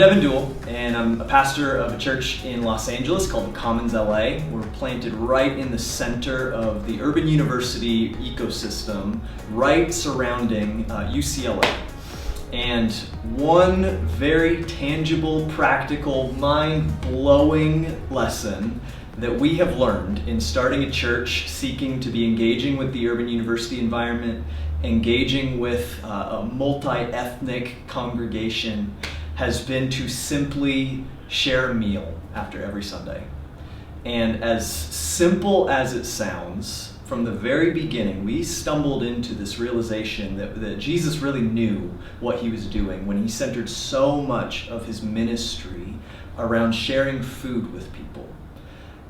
Devin Deuell, and I'm a pastor of a church in Los Angeles called the Commons LA. We're planted right in the center of the urban university ecosystem, right surrounding UCLA. And one very tangible, practical, mind-blowing lesson that we have learned in starting a church seeking to be engaging with the urban university environment, engaging with a multi-ethnic congregation, has been to simply share a meal after every Sunday. And as simple as it sounds, from the very beginning, we stumbled into this realization that Jesus really knew what he was doing when he centered so much of his ministry around sharing food with people.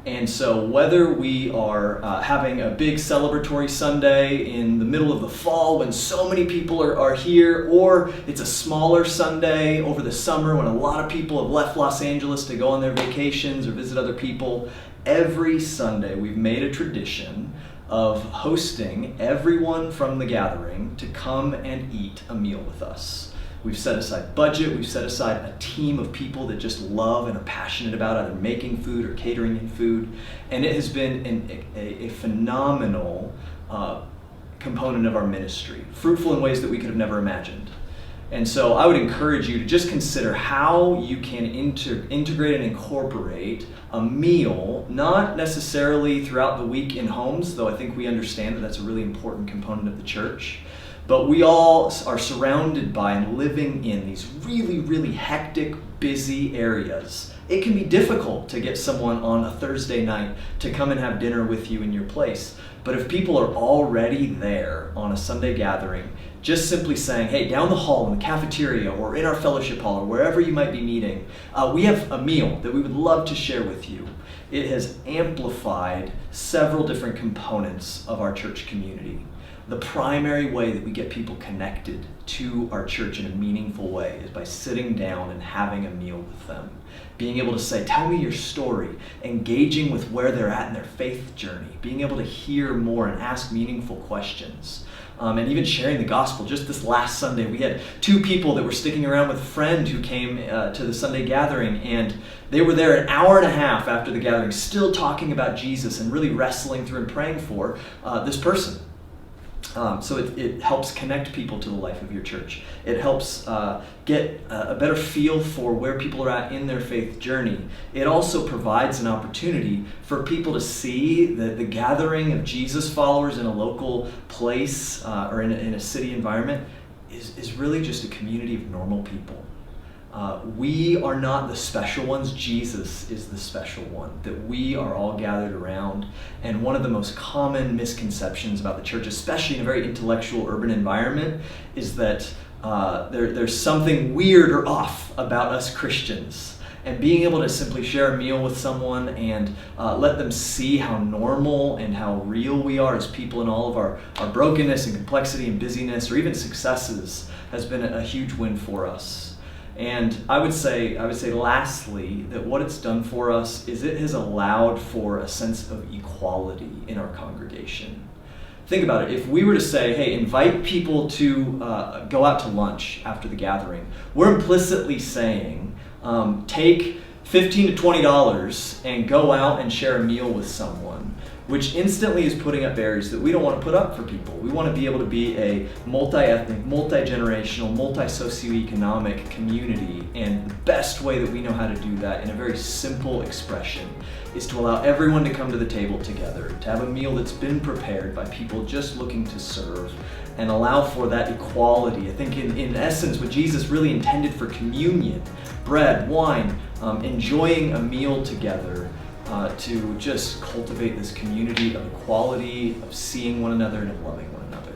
And so whether we are having a big celebratory Sunday in the middle of the fall when so many people are here, or it's a smaller Sunday over the summer when a lot of people have left Los Angeles to go on their vacations or visit other people, every Sunday we've made a tradition of hosting everyone from the gathering to come and eat a meal with us. We've set aside budget, we've set aside a team of people that just love and are passionate about either making food or catering in food. And it has been a phenomenal component of our ministry, fruitful in ways that we could have never imagined. And so I would encourage you to just consider how you can integrate and incorporate a meal, not necessarily throughout the week in homes, though I think we understand that that's a really important component of the church. But we all are surrounded by and living in these really, really hectic, busy areas. It can be difficult to get someone on a Thursday night to come and have dinner with you in your place. But if people are already there on a Sunday gathering, just simply saying, hey, down the hall in the cafeteria or in our fellowship hall or wherever you might be meeting, we have a meal that we would love to share with you. It has amplified several different components of our church community. The primary way that we get people connected to our church in a meaningful way is by sitting down and having a meal with them. Being able to say, tell me your story, engaging with where they're at in their faith journey, being able to hear more and ask meaningful questions, and even sharing the gospel. Just this last Sunday, we had two people that were sticking around with a friend who came to the Sunday gathering, and they were there an hour and a half after the gathering, still talking about Jesus and really wrestling through and praying for this person. So it helps connect people to the life of your church. It helps get a better feel for where people are at in their faith journey. It also provides an opportunity for people to see that the gathering of Jesus followers in a local place or in a city environment is really just a community of normal people. We are not the special ones. Jesus is the special one that we are all gathered around. And one of the most common misconceptions about the church, especially in a very intellectual urban environment, is that there's something weird or off about us Christians. And being able to simply share a meal with someone and let them see how normal and how real we are as people in all of our brokenness and complexity and busyness or even successes has been a huge win for us. And I would say lastly that what it's done for us is it has allowed for a sense of equality in our congregation. Think about it. If we were to say, hey, invite people to go out to lunch after the gathering, we're implicitly saying, take $15 to $20 and go out and share a meal with someone, which instantly is putting up barriers that we don't want to put up for people. We want to be able to be a multi-ethnic, multi-generational, multi-socioeconomic community, and the best way that we know how to do that in a very simple expression is to allow everyone to come to the table together, to have a meal that's been prepared by people just looking to serve, and allow for that equality. I think in essence what Jesus really intended for communion, bread, wine, enjoying a meal together, to just cultivate this community of equality, of seeing one another and of loving one another.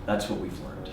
That's what we've learned.